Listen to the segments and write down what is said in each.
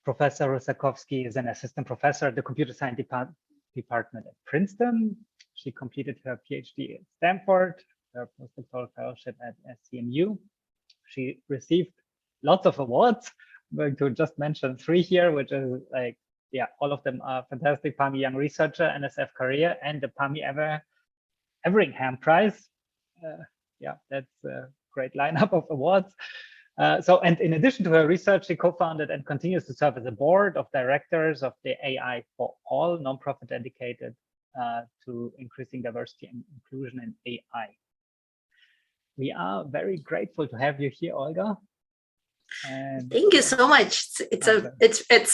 Professor Russakovsky is an assistant professor at the computer science department at Princeton. She completed her PhD at Stanford, her postdoctoral fellowship at SCMU. She received lots of awards. I'm going to just mention 3 here, which is like, yeah, all of them are fantastic. Pammy Young Researcher, NSF Career, and the Pammy Everingham Prize. Yeah, that's a great lineup of awards. And in addition to her research, she co-founded and continues to serve as a board of directors of the AI for All nonprofit dedicated to increasing diversity and inclusion in AI. We are very grateful to have you here, Olga. And thank you so much. It's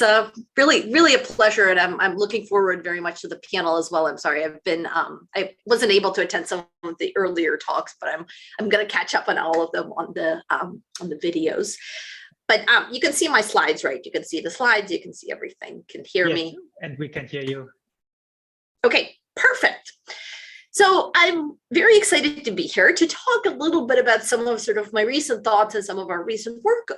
a really a pleasure, and I'm looking forward very much to the panel as well. I'm sorry, I wasn't able to attend some of the earlier talks, but I'm going to catch up on all of them on the videos. But you can see my slides, right? You can see the slides, you can see everything, you can hear me, and we can hear you. Okay, perfect. So I'm very excited to be here to talk a little bit about some of sort of my recent thoughts and some of our recent work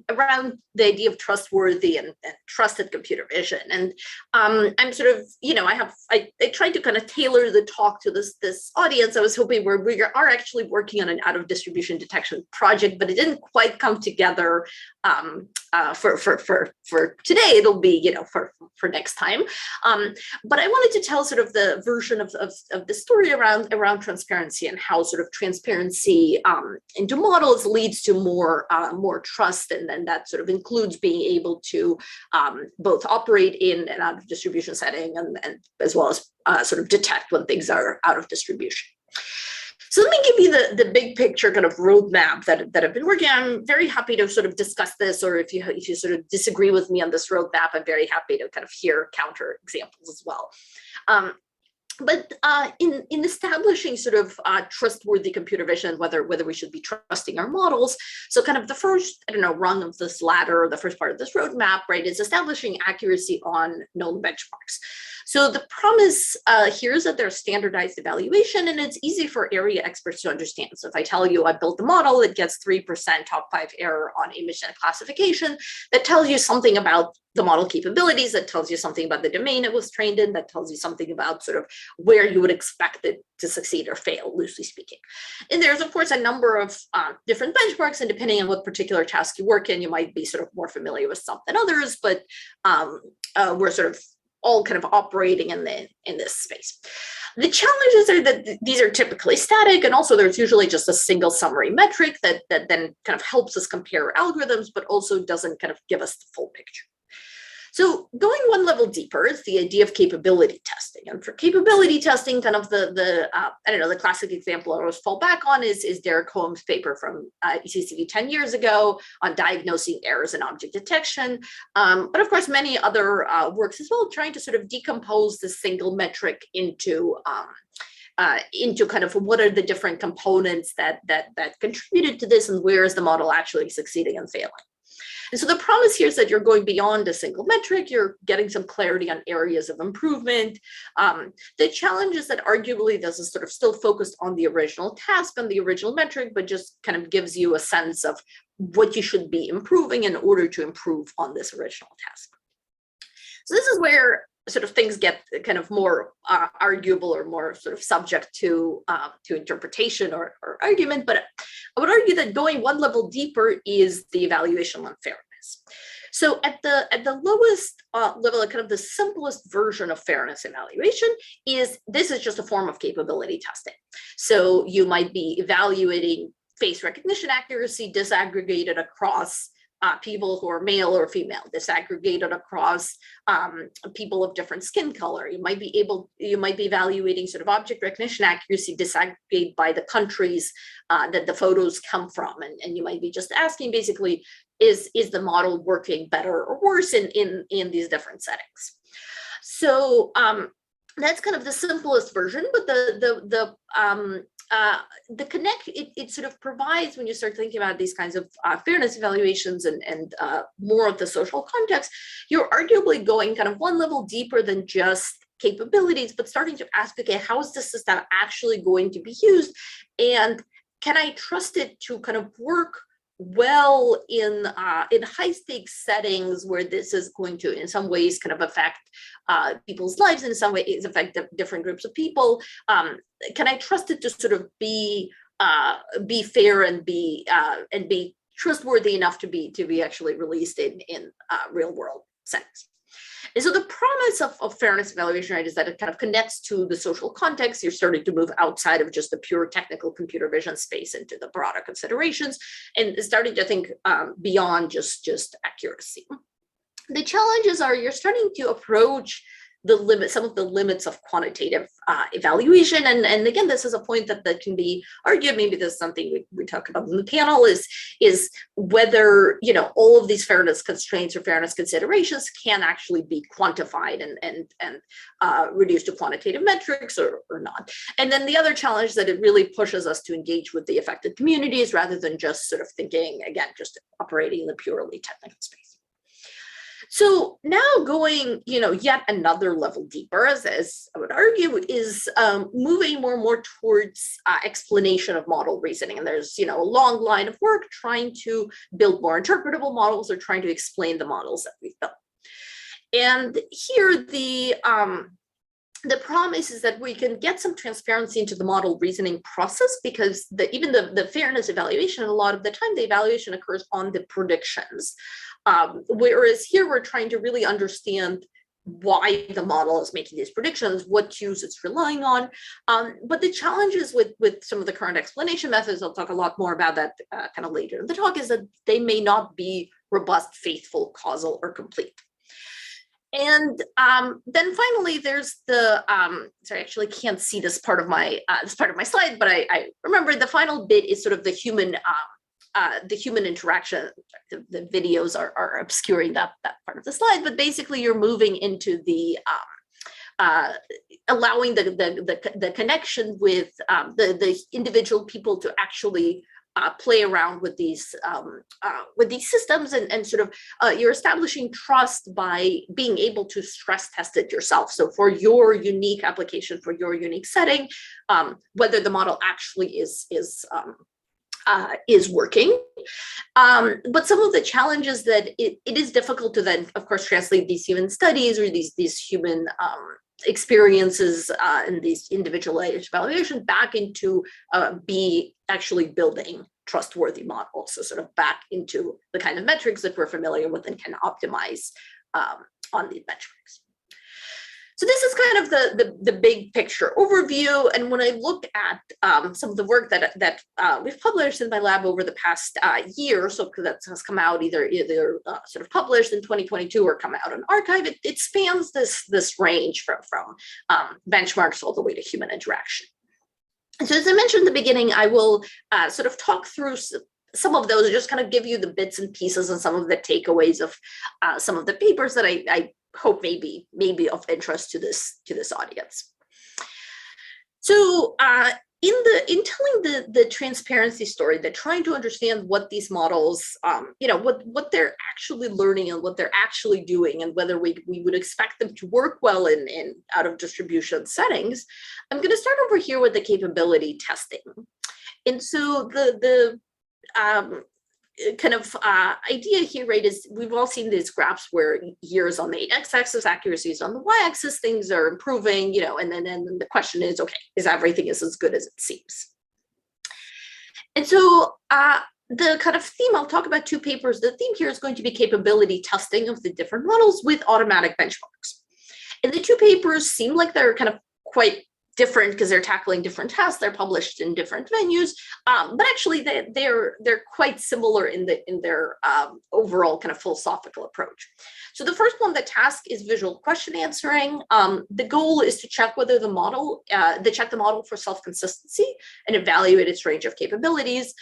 around the idea of trustworthy and trusted computer vision. And I'm sort of, you know, I tried to kind of tailor the talk to this audience. I was hoping we are actually working on an out of distribution detection project, but it didn't quite come together for today. It'll be, you know, for next time. But I wanted to tell sort of the version of the story around transparency and how sort of transparency into models leads to more trust, and then that sort of includes being able to both operate in an out of distribution setting and as well as sort of detect when things are out of distribution. So let me give you the big picture kind of roadmap that I've been working on. I'm very happy to sort of discuss this, or if you sort of disagree with me on this roadmap, I'm very happy to kind of hear counter examples as well. But in establishing sort of trustworthy computer vision, whether we should be trusting our models, so kind of the first, I don't know, rung of this ladder, the first part of this roadmap, right, is establishing accuracy on known benchmarks. So the promise here is that there's standardized evaluation, and it's easy for area experts to understand. So if I tell you I built the model, it gets 3% top 5 error on image and classification, that tells you something about the model capabilities, that tells you something about the domain it was trained in, that tells you something about sort of where you would expect it to succeed or fail, loosely speaking. And there's, of course, a number of different benchmarks, and depending on what particular task you work in, you might be sort of more familiar with some than others, but we're sort of all kind of operating in this space. The challenges are that these are typically static, and also there's usually just a single summary metric that then kind of helps us compare algorithms, but also doesn't kind of give us the full picture. So going one level deeper is the idea of capability testing. And for capability testing, kind of I don't know, the classic example I always fall back on is Derek Holmes' paper from ECCV 10 years ago on diagnosing errors in object detection. But of course, many other works as well, trying to sort of decompose the single metric into kind of what are the different components that contributed to this, and where is the model actually succeeding and failing. And so the promise here is that you're going beyond a single metric, you're getting some clarity on areas of improvement. The challenge is that arguably this is sort of still focused on the original task, on the original metric, but just kind of gives you a sense of what you should be improving in order to improve on this original task. So this is where sort of things get kind of more arguable or more sort of subject to interpretation or argument. But I would argue that going one level deeper is the evaluation on fairness. So at the lowest level, kind of the simplest version of fairness evaluation is just a form of capability testing. So you might be evaluating face recognition accuracy disaggregated across people who are male or female, disaggregated across people of different skin color. You might be evaluating sort of object recognition accuracy disaggregated by the countries that the photos come from, and you might be just asking basically, is the model working better or worse in these different settings? So that's kind of the simplest version, but the connect, it sort of provides, when you start thinking about these kinds of fairness evaluations and more of the social context, you're arguably going kind of one level deeper than just capabilities, but starting to ask, okay, how is the system actually going to be used? And can I trust it to kind of work well in high stakes settings where this is going to in some ways kind of affect people's lives, in some ways affect different groups of people. Can I trust it to sort of be fair and be trustworthy enough to be actually released in real world settings? And so the promise of fairness evaluation, right, is that it kind of connects to the social context. You're starting to move outside of just the pure technical computer vision space into the broader considerations, and starting to think beyond just accuracy. The challenges are you're starting to approach some of the limits of quantitative evaluation. And again, this is a point that can be argued. Maybe this is something we talk about in the panel is whether, all of these fairness constraints or fairness considerations can actually be quantified and reduced to quantitative metrics or not. And then the other challenge that it really pushes us to engage with the affected communities rather than just sort of thinking, again, just operating in the purely technical space. So now going, yet another level deeper, as I would argue, is moving more and more towards explanation of model reasoning. And there's, a long line of work trying to build more interpretable models or trying to explain the models that we've built. And here the promise is that we can get some transparency into the model reasoning process, because even the fairness evaluation, a lot of the time, the evaluation occurs on the predictions. Whereas here we're trying to really understand why the model is making these predictions, what cues it's relying on. But the challenges with some of the current explanation methods, I'll talk a lot more about that kind of later in the talk, is that they may not be robust, faithful, causal, or complete. And then finally, there's the sorry, I actually can't see this part of my slide, but I remember the final bit is sort of the human interaction. The videos are obscuring that part of the slide, but basically you're moving into the allowing the connection with the individual people to actually play around with these systems, and sort of you're establishing trust by being able to stress test it yourself. So for your unique application, for your unique setting, whether the model actually is working. But some of the challenges that it is difficult to then, of course, translate these human studies or these human experiences and these individualized evaluation back into be actually building trustworthy models. So sort of back into the kind of metrics that we're familiar with and can optimize on these metrics. So this is kind of the big picture overview. And when I look at some of the work that we've published in my lab over the past year, so that has come out either sort of published in 2022 or come out in archive, it spans this range from benchmarks all the way to human interaction. And so as I mentioned in the beginning, I will sort of talk through some of those, just kind of give you the bits and pieces and some of the takeaways of some of the papers that I hope may be of interest to this audience. So in telling the transparency story, that trying to understand what these models, what they're actually learning and what they're actually doing, and whether we would expect them to work well in out of distribution settings, I'm going to start over here with the capability testing. And so the kind of idea here, right, is we've all seen these graphs where years on the x-axis, accuracy is on the y-axis, things are improving, and then the question is, okay, is everything as good as it seems? And so the kind of theme, I'll talk about two papers. The theme here is going to be capability testing of the different models with automatic benchmarks. And the two papers seem like they're kind of quite different because they're tackling different tasks. They're published in different venues, but actually they're quite similar in their overall kind of philosophical approach. So the first one, the task is visual question answering. The goal is to check whether the model, check the model for self-consistency and evaluate its range of capabilities.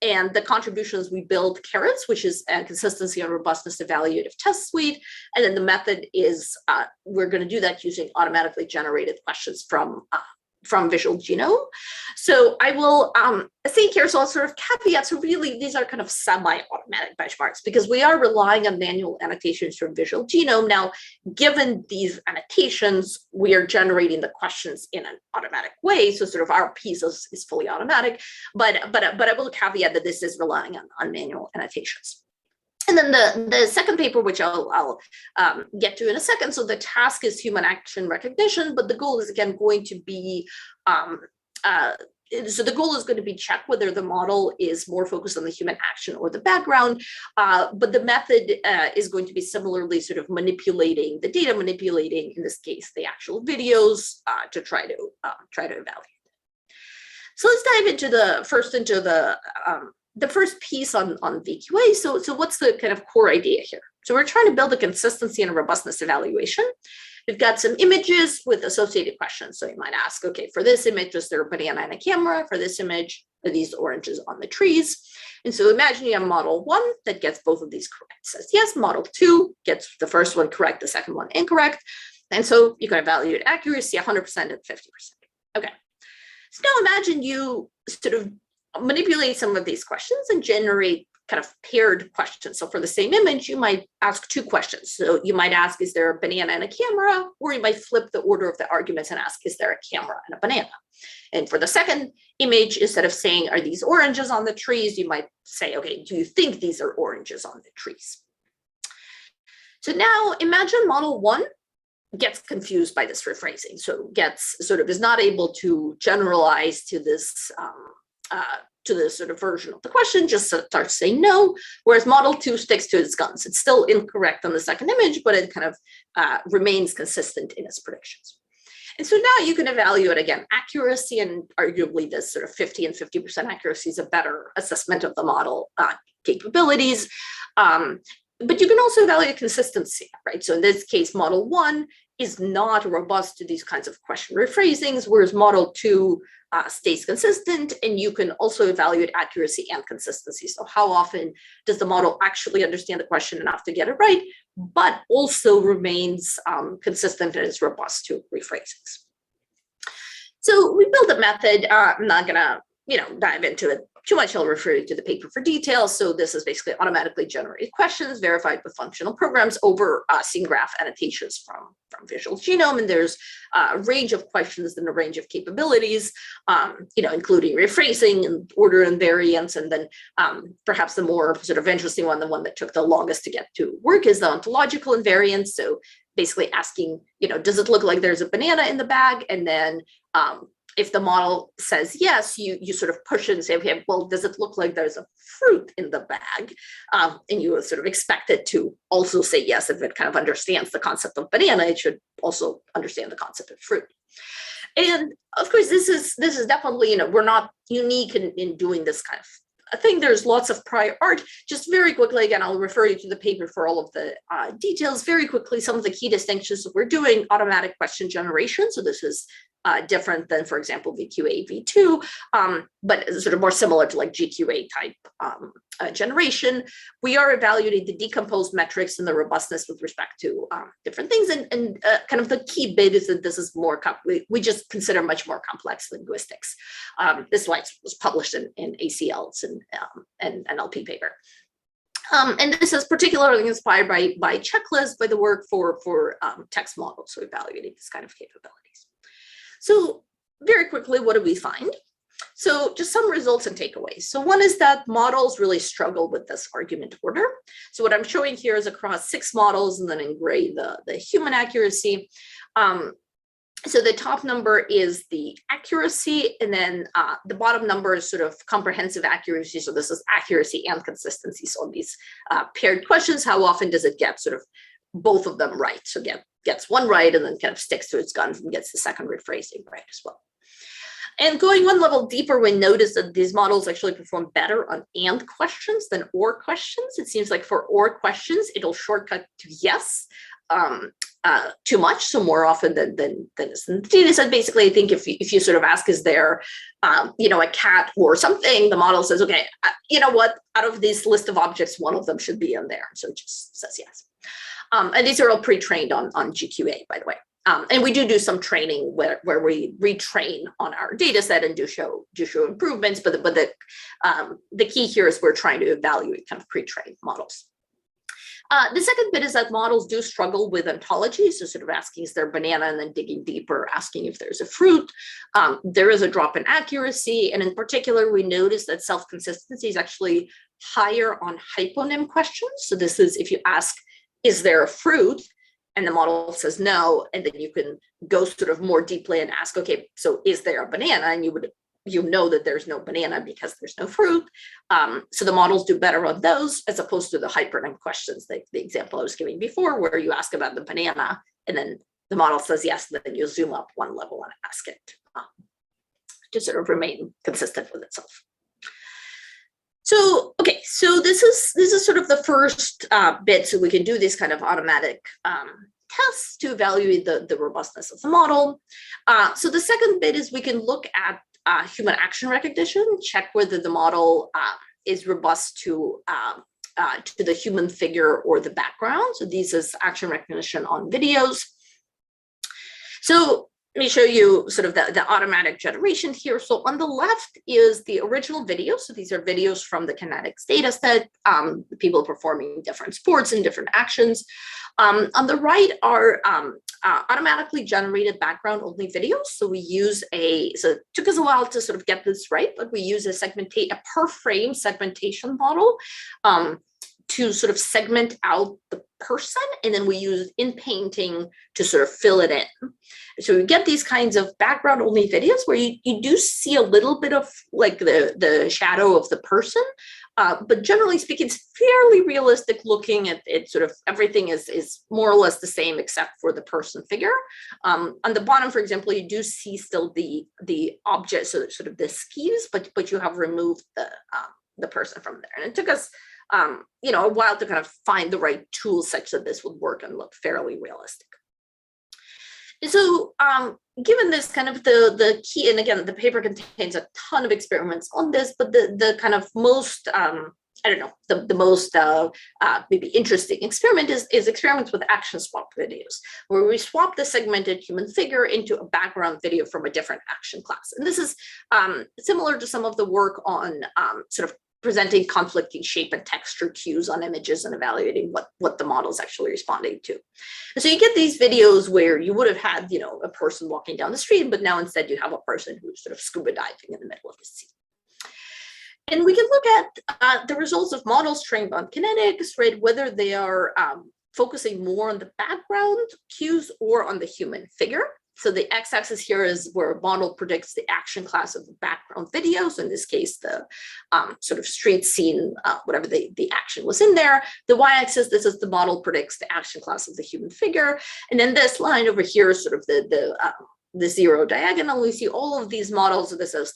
And the contributions we build carrots, which is a consistency and robustness evaluative test suite. And then the method is we're going to do that using automatically generated questions from from visual genome. So I will say here, so I'll sort of caveat, so really these are kind of semi-automatic benchmarks because we are relying on manual annotations from visual genome. Now, given these annotations, we are generating the questions in an automatic way. So sort of our piece is fully automatic, but I will caveat that this is relying on manual annotations. And then the second paper, which I'll get to in a second. So the task is human action recognition, but the goal is again going to be, so the goal is going to be check whether the model is more focused on the human action or the background, but the method is going to be similarly sort of manipulating the data, manipulating in this case the actual videos to try to evaluate. So let's dive into the first piece on VQA. So what's the kind of core idea here? So we're trying to build a consistency and a robustness evaluation. We've got some images with associated questions. So you might ask, okay, for this image, is there a banana and a camera? For this image, are these oranges on the trees? And so imagine you have model 1 that gets both of these correct. It says yes, model 2 gets the first one correct, the second one incorrect. And so you can evaluate accuracy 100% and 50%. Okay. So now imagine you sort of manipulate some of these questions and generate kind of paired questions. So for the same image, you might ask 2 questions. So you might ask, is there a banana and a camera? Or you might flip the order of the arguments and ask, is there a camera and a banana? And for the second image, instead of saying, are these oranges on the trees? You might say, okay, do you think these are oranges on the trees? So now imagine model 1 gets confused by this rephrasing. So is not able to generalize to this sort of version of the question, just starts saying no, whereas model 2 sticks to its guns. It's still incorrect on the second image, but it kind of remains consistent in its predictions. And so now you can evaluate, again, accuracy, and arguably this sort of 50 and 50% accuracy is a better assessment of the model capabilities. But you can also evaluate consistency, right? So in this case, model 1 is not robust to these kinds of question rephrasings, whereas model 2 stays consistent, and you can also evaluate accuracy and consistency. So how often does the model actually understand the question enough to get it right, but also remains consistent and is robust to rephrasings. So we built a method. I'm not gonna dive into it too much. I'll refer you to the paper for details. So this is basically automatically generated questions verified with functional programs over scene graph annotations from visual genome. And there's a range of questions and a range of capabilities, including rephrasing and order and variance. And then perhaps the more sort of interesting one, the one that took the longest to get to work, is the ontological invariance. So basically asking, does it look like there's a banana in the bag? And then if the model says yes, you sort of push it and say, okay, well, does it look like there's a fruit in the bag? And you sort of expect it to also say yes. If it kind of understands the concept of banana, it should also understand the concept of fruit. And of course, this is definitely, we're not unique in doing this kind of I think there's lots of prior art. Just very quickly, again, I'll refer you to the paper for all of the details. Very quickly, some of the key distinctions. We're doing automatic question generation. So this is different than, for example, VQA-V2, but sort of more similar to like GQA type generation. We are evaluating the decomposed metrics and the robustness with respect to different things. And kind of the key bit is that this is more, we just consider much more complex linguistics. This slide was published in ACL's and NLP paper. And this is particularly inspired by checklists, by the work for text models, so evaluating this kind of capabilities. So very quickly, what do we find? So just some results and takeaways. So one is that models really struggle with this argument order. So what I'm showing here is across 6 models, and then in gray, the human accuracy. So the top number is the accuracy, and then the bottom number is sort of comprehensive accuracy. So this is accuracy and consistency. So on these paired questions, how often does it get sort of both of them right? So gets one right and then kind of sticks to its guns and gets the second rephrasing right as well. And going one level deeper, we notice that these models actually perform better on and questions than or questions. It seems like for or questions, it'll shortcut to yes too much, so more often than is in the data set. Basically, I think if you sort of ask, is there a cat or something, the model says, okay, you know what, out of this list of objects, one of them should be in there. So it just says yes. And these are all pre-trained on GQA, by the way. And we do some training where we retrain on our data set and do show improvements, but the key here is we're trying to evaluate kind of pre-trained models. The second bit is that models do struggle with ontology, so sort of asking is there a banana and then digging deeper, asking if there's a fruit. There is a drop in accuracy, and in particular, we notice that self-consistency is actually higher on hyponym questions. So this is if you ask, is there a fruit? And the model says no, and then you can go sort of more deeply and ask, okay, so is there a banana? And you know that there's no banana because there's no fruit. So the models do better on those as opposed to the hypernym questions, the example I was giving before, where you ask about the banana and then the model says yes, and then you zoom up one level and ask it to sort of remain consistent with itself. So, okay, so this is sort of the first bit, so we can do these kind of automatic tests to evaluate the robustness of the model. So the second bit is we can look at human action recognition, check whether the model is robust to the human figure or the background. So this is action recognition on videos. So let me show you sort of the automatic generation here. So on the left is the original video. So these are videos from the kinetics data set, people performing different sports and different actions. On the right are automatically generated background only videos. So we use so it took us a while to sort of get this right, but we use a per frame segmentation model to sort of segment out the person, and then we use in painting to sort of fill it in. So we get these kinds of background only videos where you do see a little bit of like the shadow of the person, but generally speaking, it's fairly realistic looking at it. Sort of everything is more or less the same except for the person figure. On the bottom, for example, you do see still the object, so sort of the skis, but you have removed the person from there. And it took us a while to kind of find the right tool such that this would work and look fairly realistic. And so given this kind of the key, and again, the paper contains a ton of experiments on this, but the kind of most, the most maybe interesting experiment is experiments with action swap videos, where we swap the segmented human figure into a background video from a different action class. And this is similar to some of the work on sort of presenting conflicting shape and texture cues on images and evaluating what the model is actually responding to. And so you get these videos where you would have had, a person walking down the street, but now instead you have a person who's sort of scuba diving in the middle of the sea. And we can look at the results of models trained on kinetics, right? Whether they are focusing more on the background cues or on the human figure. So the x-axis here is where a model predicts the action class of the background video. So in this case, the sort of street scene, whatever the action was in there. The y-axis, this is the model predicts the action class of the human figure. And then this line over here is sort of the zero diagonal. We see all of these models. So this is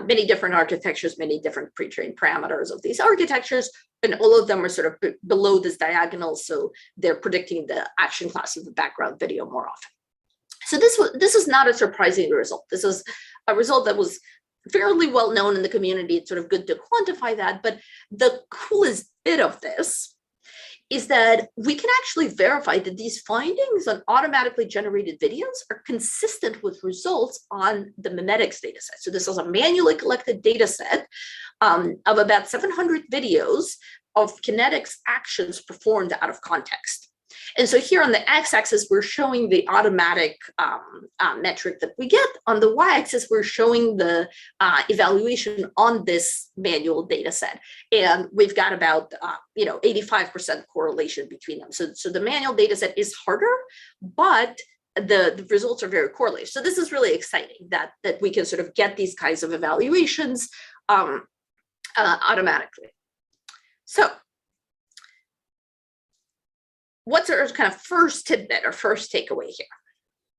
many different architectures, many different pre-trained parameters of these architectures. And all of them are sort of below this diagonal. So they're predicting the action class of the background video more often. So this is not a surprising result. This is a result that was fairly well known in the community. It's sort of good to quantify that. But the coolest bit of this is that we can actually verify that these findings on automatically generated videos are consistent with results on the mimetics data set. So this is a manually collected data set of about 700 videos of kinetics actions performed out of context. And so here on the x-axis, we're showing the automatic metric that we get. On the y-axis, we're showing the evaluation on this manual data set. And we've got about 85% correlation between them. So the manual data set is harder, but the results are very correlated. So this is really exciting that we can sort of get these kinds of evaluations automatically. So what's our kind of first tidbit or first takeaway here?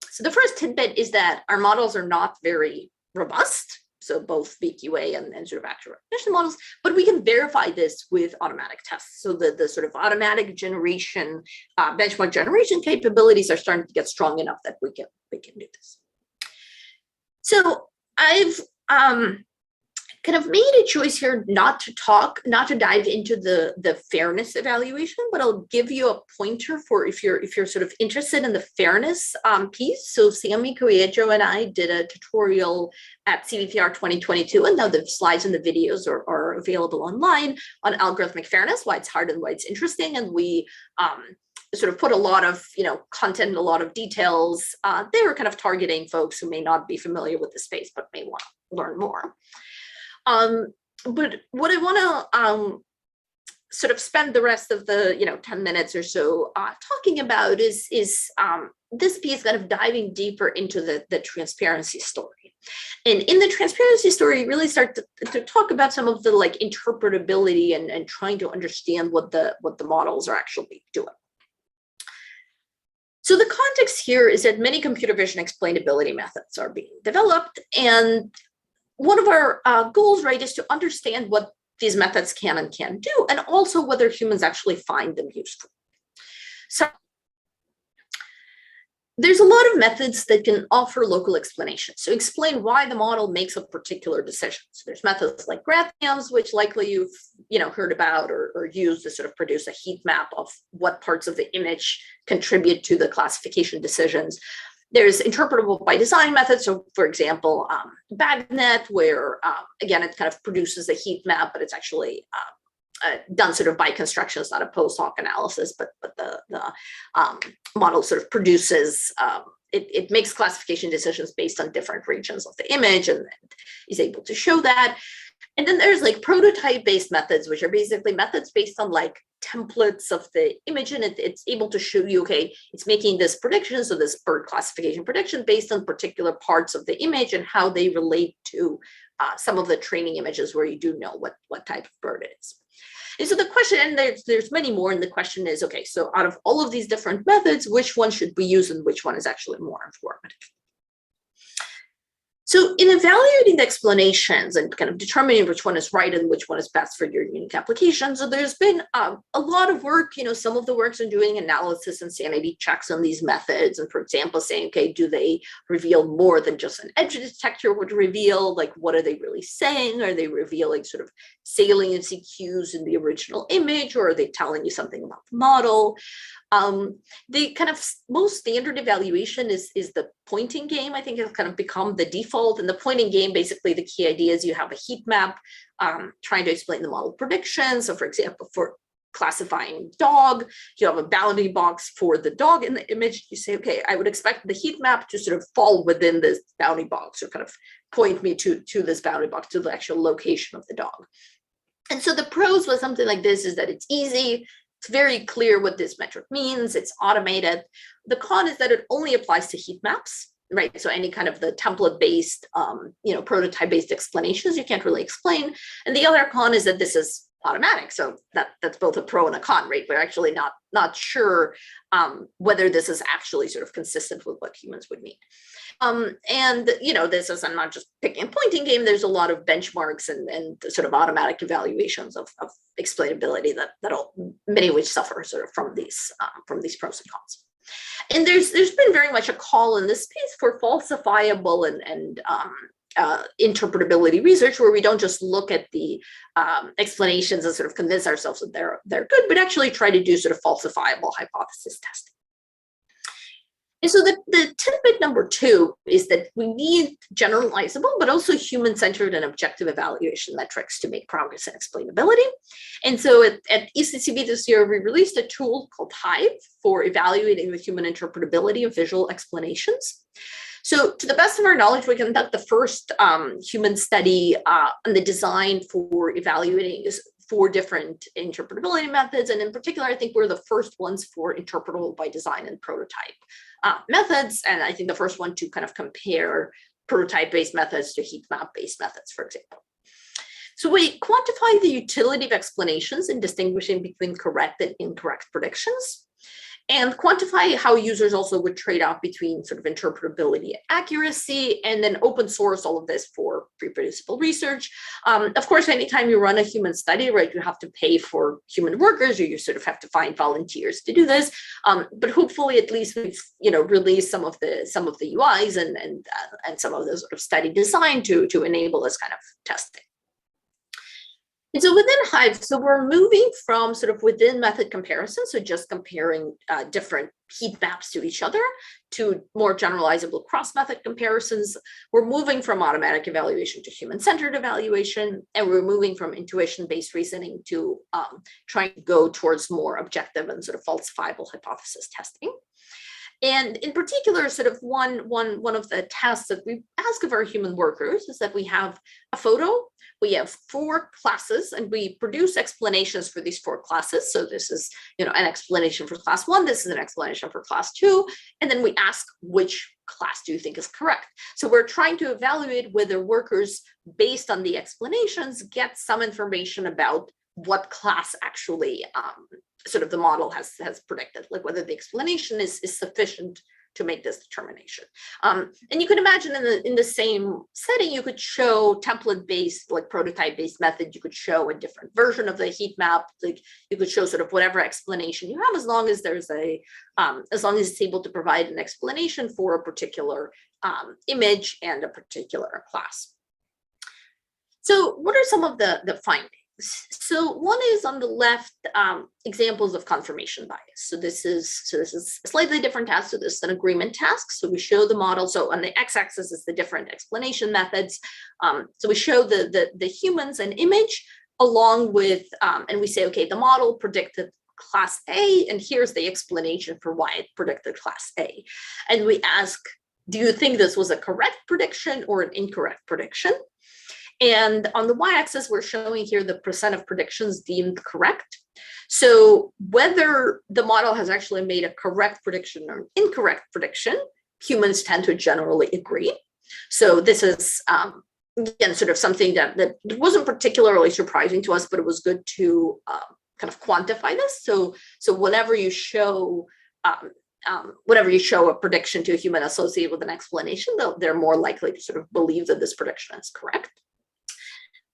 So the first tidbit is that our models are not very robust. So both VQA and sort of action recognition models, but we can verify this with automatic tests. So the sort of automatic generation, benchmark generation capabilities are starting to get strong enough that we can do this. So I've kind of made a choice here not to dive into the fairness evaluation, but I'll give you a pointer for if you're sort of interested in the fairness piece. So Sammy Coelho and I did a tutorial at CVPR 2022, and now the slides and the videos are available online on algorithmic fairness, why it's hard and why it's interesting. And we sort of put a lot of content and a lot of details. They were kind of targeting folks who may not be familiar with the space but may want to learn more. But what I want to sort of spend the rest of the 10 minutes or so talking about is this piece kind of diving deeper into the transparency story. And in the transparency story, you really start to talk about some of the interpretability and trying to understand what the models are actually doing. So the context here is that many computer vision explainability methods are being developed, and one of our goals, right, is to understand what these methods can and can't do, and also whether humans actually find them useful. So there's a lot of methods that can offer local explanations. So explain why the model makes a particular decision. So there's methods like graph-thems, which likely you've heard about or used to sort of produce a heat map of what parts of the image contribute to the classification decisions. There's interpretable by design methods. So for example, BagNet, where again, it kind of produces a heat map, but it's actually done sort of by construction. It's not a post hoc analysis, but the model sort of produces, it makes classification decisions based on different regions of the image and is able to show that. And then there's prototype-based methods, which are basically methods based on templates of the image, and it's able to show you, okay, it's making this prediction, so this bird classification prediction based on particular parts of the image and how they relate to some of the training images where you do know what type of bird it is. And so the question, and there's many more, and the question is, okay, so out of all of these different methods, which one should we use and which one is actually more informative? So in evaluating the explanations and kind of determining which one is right and which one is best for your unique application, so there's been a lot of work, some of the works are doing analysis and sanity checks on these methods. And for example, saying, okay, do they reveal more than just an edge detector would reveal? What are they really saying? Are they revealing sort of saliency cues in the original image, or are they telling you something about the model? The kind of most standard evaluation is the pointing game. I think it's kind of become the default. And the pointing game, basically the key idea is you have a heat map trying to explain the model predictions. So for example, for classifying dog, you have a bounding box for the dog in the image. You say, okay, I would expect the heat map to sort of fall within this bounding box, or kind of point me to this bounding box, to the actual location of the dog. And so the pros with something like this is that it's easy. It's very clear what this metric means. It's automated. The con is that it only applies to heat maps, right? So any kind of the template-based, prototype-based explanations, you can't really explain. And the other con is that this is automatic. So that's both a pro and a con, right? We're actually not sure whether this is actually sort of consistent with what humans would need. And this is, I'm not just picking a pointing game. There's a lot of benchmarks and sort of automatic evaluations of explainability that many of which suffer sort of from these pros and cons. And there's been very much a call in this space for falsifiable and interpretability research, where we don't just look at the explanations and sort of convince ourselves that they're good, but actually try to do sort of falsifiable hypothesis testing. And so the tidbit number 2 is that we need generalizable, but also human-centered and objective evaluation metrics to make progress in explainability. And so at ECCV this year, we released a tool called Hive for evaluating the human interpretability of visual explanations. So to the best of our knowledge, we conduct the first human study on the design for evaluating 4 different interpretability methods. And in particular, I think we're the first ones for interpretable by design and prototype methods. And I think the first one to kind of compare prototype-based methods to heat map-based methods, for example. So we quantify the utility of explanations in distinguishing between correct and incorrect predictions, and quantify how users also would trade off between sort of interpretability and accuracy, and then open source all of this for reproducible research. Of course, anytime you run a human study, right, you have to pay for human workers, or you sort of have to find volunteers to do this. But hopefully, at least we've released some of the UIs and some of the sort of study design to enable this kind of testing. And so within Hive, so we're moving from sort of within method comparison, so just comparing different heat maps to each other, to more generalizable cross-method comparisons. We're moving from automatic evaluation to human-centered evaluation, and we're moving from intuition-based reasoning to trying to go towards more objective and sort of falsifiable hypothesis testing. And in particular, sort of one of the tasks that we ask of our human workers is that we have a photo, we have 4 classes, and we produce explanations for these 4 classes. So this is, an explanation for class 1, this is an explanation for class 2, and then we ask which class do you think is correct. So we're trying to evaluate whether workers, based on the explanations, get some information about what class actually sort of the model has predicted, like whether the explanation is sufficient to make this determination. And you can imagine in the same setting, you could show template-based, like prototype-based method, you could show a different version of the heat map, like you could show sort of whatever explanation you have, as long as there's as long as it's able to provide an explanation for a particular image and a particular class. So what are some of the findings? So one is on the left, examples of confirmation bias. So this is a slightly different task. So this is an agreement task. So we show the model. So on the x-axis is the different explanation methods. So we show the humans and image along with, and we say, okay, the model predicted class A, and here's the explanation for why it predicted class A. And we ask, do you think this was a correct prediction or an incorrect prediction? And on the y-axis, we're showing here the % of predictions deemed correct. So whether the model has actually made a correct prediction or an incorrect prediction, humans tend to generally agree. So this is, again, sort of something that wasn't particularly surprising to us, but it was good to kind of quantify this. So whenever you show a prediction to a human associated with an explanation, they're more likely to sort of believe that this prediction is correct.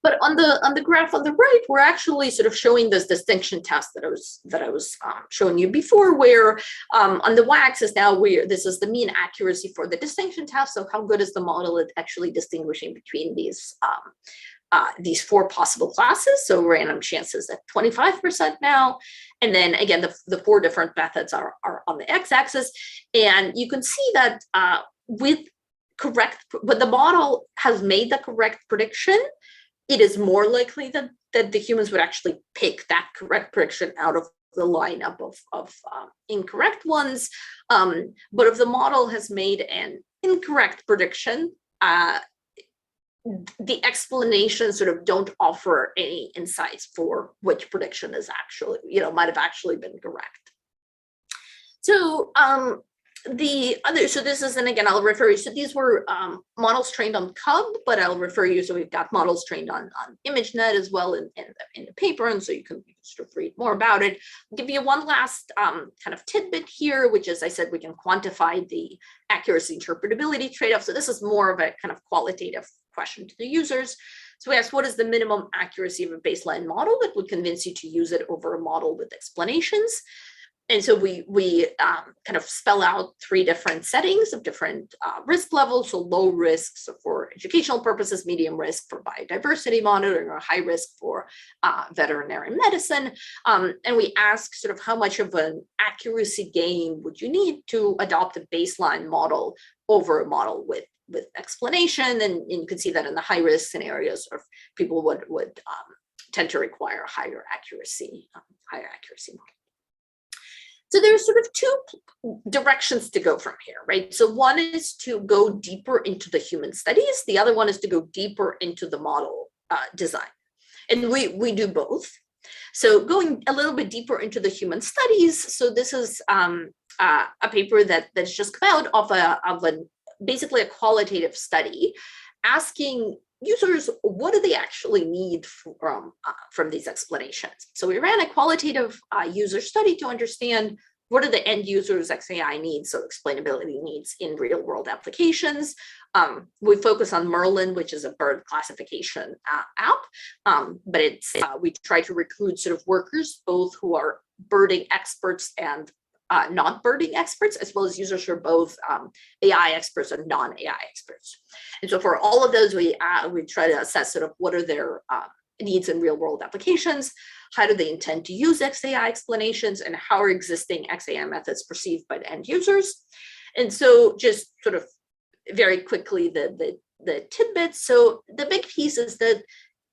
But on the graph on the right, we're actually sort of showing this distinction test that I was showing you before, where on the y-axis now, this is the mean accuracy for the distinction test. So how good is the model at actually distinguishing between these 4 possible classes? So random chances at 25% now. And then again, the 4 different methods are on the x-axis. And you can see that when the model has made the correct prediction, it is more likely that the humans would actually pick that correct prediction out of the lineup of incorrect ones. But if the model has made an incorrect prediction, the explanations sort of don't offer any insights for which prediction is actually, might have actually been correct. So so this is, and again, I'll refer you, so these were models trained on Cub, but I'll refer you, so we've got models trained on ImageNet as well in the paper, and so you can sort of read more about it. I'll give you one last kind of tidbit here, which is, I said, we can quantify the accuracy interpretability trade-off. So this is more of a kind of qualitative question to the users. So we asked, what is the minimum accuracy of a baseline model that would convince you to use it over a model with explanations? And so we kind of spell out 3 different settings of different risk levels. So low risk, so for educational purposes, medium risk for biodiversity monitoring, or high risk for veterinary medicine. And we ask sort of how much of an accuracy gain would you need to adopt a baseline model over a model with explanation. And you can see that in the high risk scenarios, of people would tend to require higher accuracy model. So there's sort of 2 directions to go from here, right? So one is to go deeper into the human studies. The other one is to go deeper into the model design. And we do both. So going a little bit deeper into the human studies. So this is a paper that's just come out of basically a qualitative study asking users, what do they actually need from these explanations? So we ran a qualitative user study to understand what are the end users' XAI needs, so explainability needs in real world applications. We focus on Merlin, which is a bird classification app, but we try to recruit sort of workers, both who are birding experts and not birding experts, as well as users who are both AI experts and non-AI experts. And so for all of those, we try to assess sort of what are their needs in real world applications? How do they intend to use XAI explanations, and how are existing XAI methods perceived by the end users? And so just sort of very quickly, the tidbits. So the big piece is that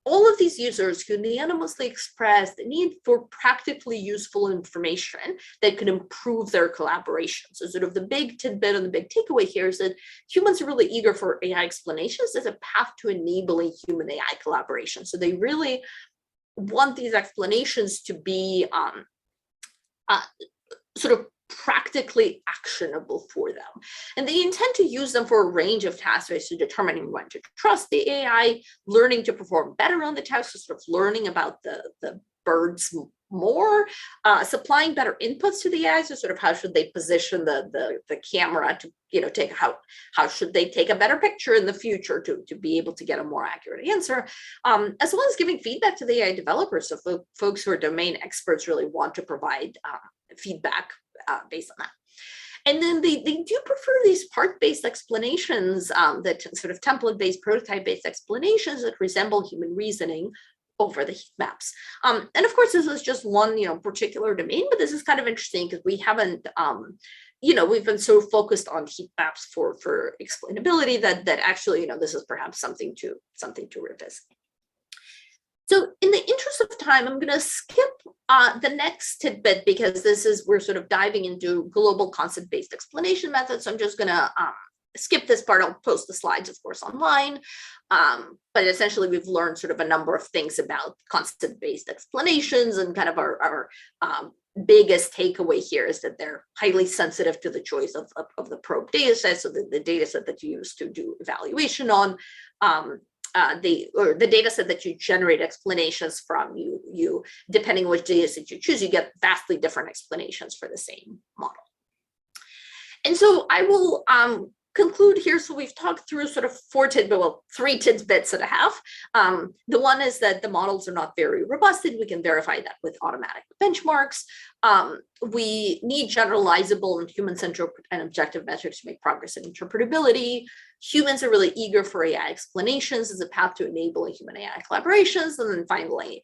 all of these users unanimously expressed the need for practically useful information that can improve their collaboration. So sort of the big tidbit and the big takeaway here is that humans are really eager for AI explanations as a path to enabling human AI collaboration. So they really want these explanations to be sort of practically actionable for them. And they intend to use them for a range of tasks, right? So determining when to trust the AI, learning to perform better on the task, so sort of learning about the birds more, supplying better inputs to the AI, so sort of how should they position the camera to, you know, how should they take a better picture in the future to be able to get a more accurate answer, as well as giving feedback to the AI developers. So folks who are domain experts really want to provide feedback based on that. And then they do prefer these part-based explanations, that sort of template-based, prototype-based explanations that resemble human reasoning over the heat maps. And of course, this is just one, you know, particular domain, but this is kind of interesting because we haven't, you know, we've been so focused on heat maps for explainability that actually, you know, this is perhaps something to revisit. So in the interest of time, I'm going to skip the next tidbit because we're sort of diving into global concept-based explanation methods. So I'm just going to skip this part. I'll post the slides, of course, online. But essentially, we've learned sort of a number of things about concept-based explanations, and kind of our biggest takeaway here is that they're highly sensitive to the choice of the probe data set. So the data set that you use to do evaluation on, the data set that you generate explanations from, you depending on which data set you choose, you get vastly different explanations for the same model. And so I will conclude here. So we've talked through sort of three tidbits and a half. The one is that the models are not very robust, and we can verify that with automatic benchmarks. We need generalizable and human-centric and objective metrics to make progress in interpretability. Humans are really eager for AI explanations as a path to enabling human AI collaborations. And then finally,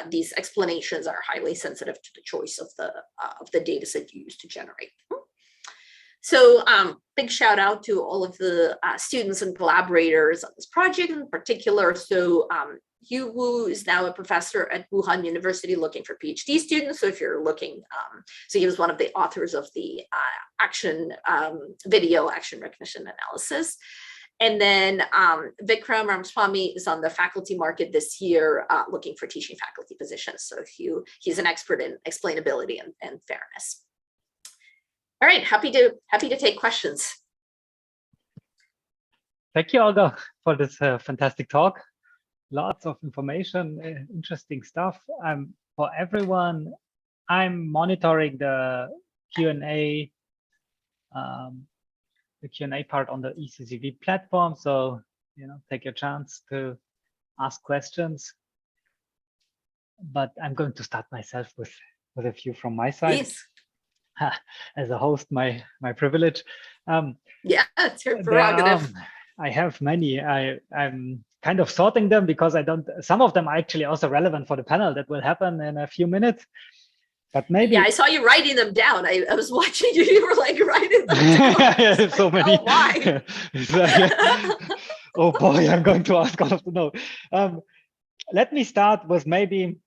these explanations are highly sensitive to the choice of the data set you use to generate. So big shout out to all of the students and collaborators on this project in particular. So Yu Wu is now a professor at Wuhan University looking for PhD students. So if you're looking, so he was one of the authors of the video action recognition analysis. And then Vikram Ramaswamy is on the faculty market this year looking for teaching faculty positions. So he's an expert in explainability and fairness. All right, happy to take questions. Thank you, Olga, for this fantastic talk. Lots of information, interesting stuff. For everyone, I'm monitoring the Q&A, part on the ECCV platform. So, you know, take your chance to ask questions. But I'm going to start myself with a few from my side. Please. As a host, my privilege. Yeah, it's your prerogative. I have many. I'm kind of sorting them because some of them are actually also relevant for the panel that will happen in a few minutes. But maybe. Yeah, I saw you writing them down. I was watching you. You were like writing them down. Yeah, so like, many. Oh my. Oh boy, I'm going to ask all of them. No. Let me start with maybe.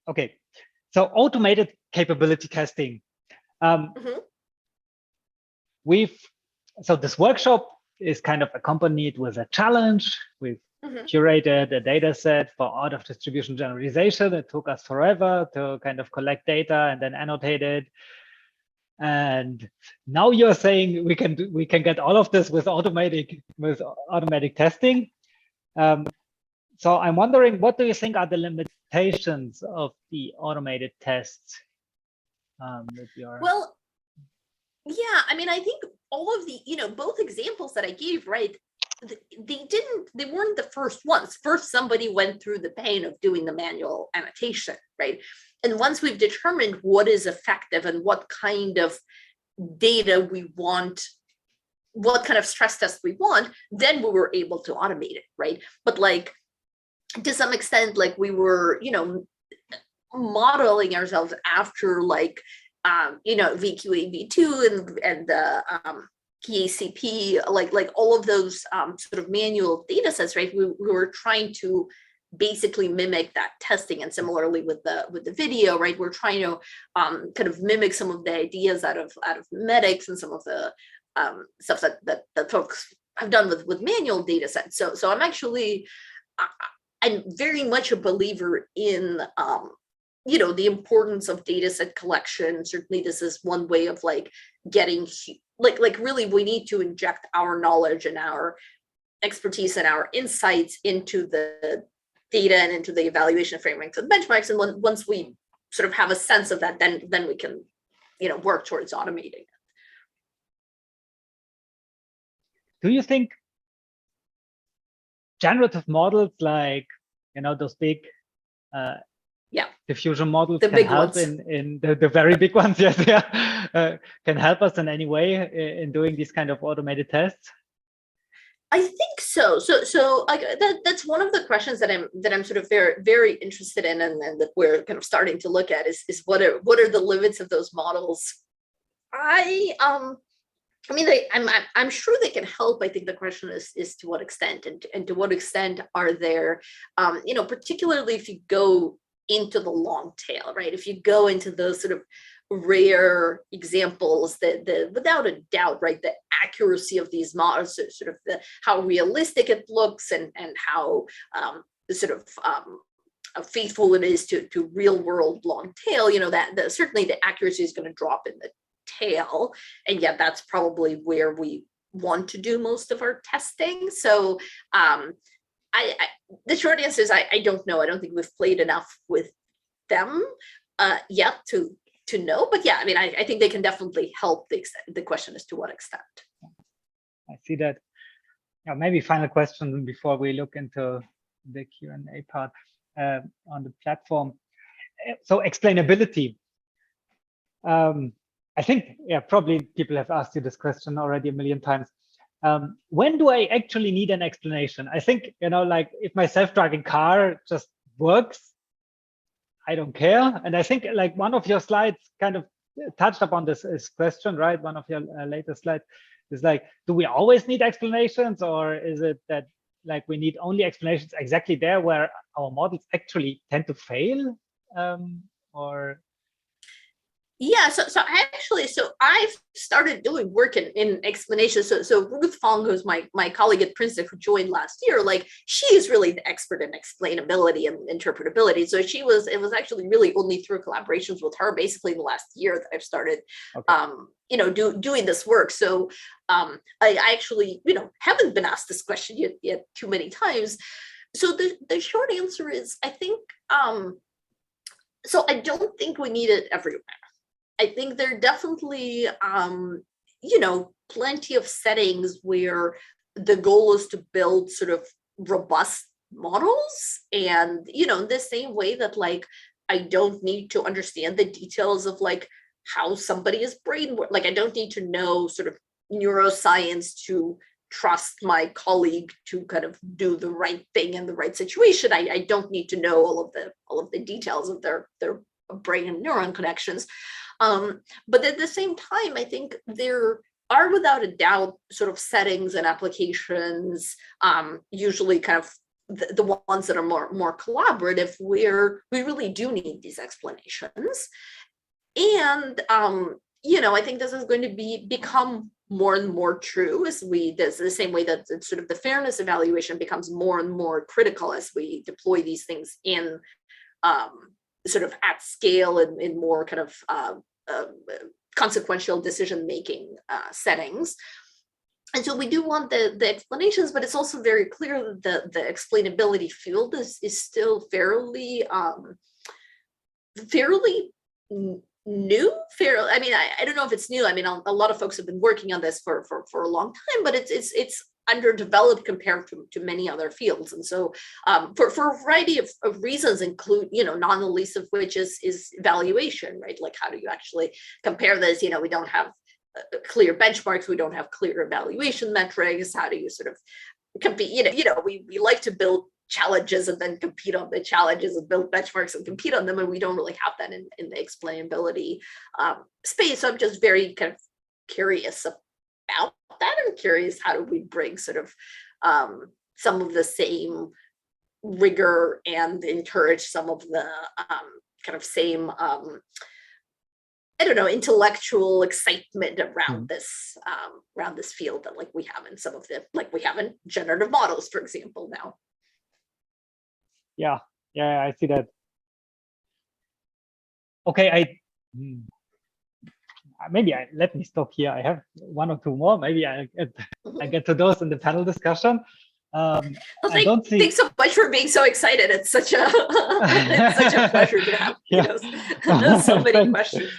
Okay, so automated capability testing. So this workshop is kind of accompanied with a challenge. We've curated a data set for out of distribution generalization. It took us forever to kind of collect data and then annotate it. And now you're saying we can get all of this with automatic testing. So I'm wondering, what do you think are the limitations of the automated tests? Well, yeah, I mean, I think all of the, both examples that I gave, right, they weren't the first ones. First, somebody went through the pain of doing the manual annotation, right? And once we've determined what is effective and what kind of data we want, what kind of stress test we want, then we were able to automate it, right? But like, to some extent, like we were, modeling ourselves after like, VQAV2 and the ECCP, like all of those sort of manual data sets, right? We were trying to basically mimic that testing, and similarly with the video, right? We're trying to kind of mimic some of the ideas out of memetics and some of the stuff that folks have done with manual data sets. So I'm actually, I'm very much a believer in the importance of data set collection. Certainly this is one way of like getting like really we need to inject our knowledge and our expertise and our insights into the data and into the evaluation frameworks and benchmarks. And once we sort of have a sense of that, then we can, work towards automating it. Do you think generative models like, those big diffusion models the can big help ones. in the very big ones, yes, can help us in any way in doing these kind of automated tests? I think so. So like that's one of the questions that I'm sort of very, very interested in, and that we're kind of starting to look at is what are the limits of those models? I'm sure they can help. I think the question is to what extent, and to what extent are there, particularly if you go into the long tail, right? If you go into those sort of rare examples, that without a doubt, right, the accuracy of these models, sort of how realistic it looks, and how faithful it is to real world long tail, that certainly the accuracy is going to drop in the tail, and yet that's probably where we want to do most of our testing. So the short answer is I don't know. I don't think we've played enough with them yet to know, but yeah, I think they can definitely help. The question is to what extent. I see that. Maybe final question before we look into the Q&A part on the platform. So explainability. I think, probably people have asked you this question already a million times. When do I actually need an explanation? I think, like if my self-driving car just works, I don't care. And I think like one of your slides kind of touched upon this question, right? One of your latest slides is like, do we always need explanations, or is it that like we need only explanations exactly there where our models actually tend to fail? Or yeah, so I've started doing work in explanation. So Ruth Fong, who's my colleague at Princeton, who joined last year, like she is really the expert in explainability and interpretability. So it was actually really only through collaborations with her basically the last year that I've started doing this work. So I actually haven't been asked this question yet too many times. So the short answer is I think so I don't think we need it everywhere. I think there are definitely, plenty of settings where the goal is to build sort of robust models. And, in the same way that like, I don't need to understand the details of like how somebody's brain works. Like I don't need to know sort of neuroscience to trust my colleague to kind of do the right thing in the right situation. I don't need to know all of the details of their brain and neuron connections. But at the same time, I think there are without a doubt sort of settings and applications, usually kind of the ones that are more collaborative, where we really do need these explanations. And I think this is going to become more and more true as the same way that sort of the fairness evaluation becomes more and more critical as we deploy these things in sort of at scale and in more kind of consequential decision-making settings. And so we do want the explanations, but it's also very clear that the explainability field is still fairly new. I don't know if it's new. A lot of folks have been working on this for a long time, but it's underdeveloped compared to many other fields. And so for a variety of reasons, include, not the least of which is evaluation, right? Like how do you actually compare this? We don't have clear benchmarks. We don't have clear evaluation metrics. How do you sort of compete? We like to build challenges and then compete on the challenges and build benchmarks and compete on them. And we don't really have that in the explainability space. So I'm just very kind of curious about that. I'm curious, how do we bring sort of some of the same rigor and encourage some of the kind of same I don't know, intellectual excitement around this field that like we have in some of the, like we have in generative models, for example, now. Yeah, I see that. Okay, let me stop here. I have one or two more. Maybe I get to those in the panel discussion. Well, thanks so much for being so excited. It's such a it's such a pleasure to have so many questions.